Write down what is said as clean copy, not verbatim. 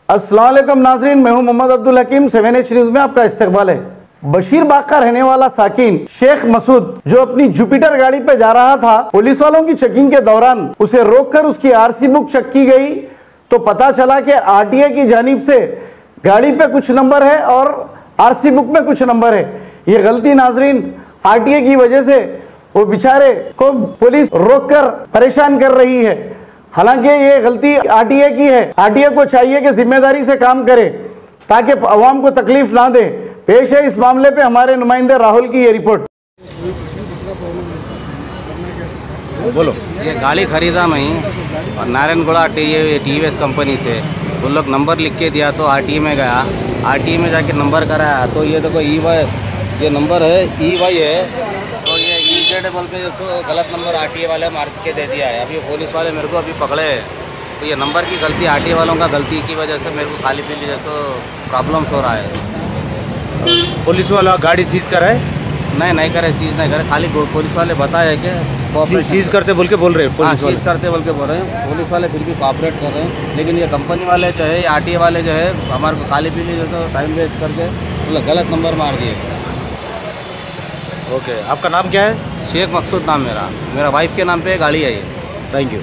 अस्सलाम वालेकुम नाज़रीन, मैं हूं मोहम्मद अब्दुल हकीम। 7H न्यूज़ में आपका इस्तकबाल है। बशीरबाग का रहने वाला साकिन शेख मसूद जो अपनी जुपिटर गाड़ी पे जा रहा था, पुलिस वालों की चेकिंग के दौरान उसे रोककर उसकी आरसी बुक चेक की गई तो पता चला कि आरटीए की जानिब से गाड़ी पे कुछ नंबर है और आरसी बुक में कुछ नंबर है। ये गलती नाज़रीन आरटीए की वजह से वो बेचारे को पुलिस रोककर परेशान कर रही है। हालांकि ये गलती आरटीए की है। आरटीए को चाहिए कि जिम्मेदारी से काम करे ताकि अवाम को तकलीफ ना दे। पेश है इस मामले पे हमारे नुमाइंदे राहुल की ये रिपोर्ट। बोलो। ये गाड़ी खरीदा मैं और नारायणगढ़ टीवीएस कंपनी से उन लोग नंबर लिख के दिया तो आरटीए में गया। आरटीए में जाके नंबर कराया तो ये देखो EY ये नंबर है, EY है तो ये EZ बोल के जो गलत नंबर आरटीए वाले मार के दे दिया है। अभी पुलिस वाले मेरे को अभी पकड़े तो ये नंबर की गलती आरटीए वालों का गलती की वजह से मेरे को खाली पीली जैसे प्रॉब्लम्स हो रहा है। पुलिस वाला गाड़ी सीज कराए? नहीं करे, सीज नहीं करे, खाली पुलिस वाले बताए कि सीज करते बोल के बोल रहे हैं। सीज करते बोल के बोल रहे हैं। पुलिस वाले फिर भी कोऑपरेट कर रहे हैं, लेकिन ये कंपनी वाले जो है, आरटीए वाले जो है हमारे को खाली पीली जो तो टाइम वेस्ट करके मतलब गलत नंबर मार दिए। ओके, आपका नाम क्या है? शेख मकसूद नाम मेरा वाइफ के नाम पे गाड़ी है ये। Thank you.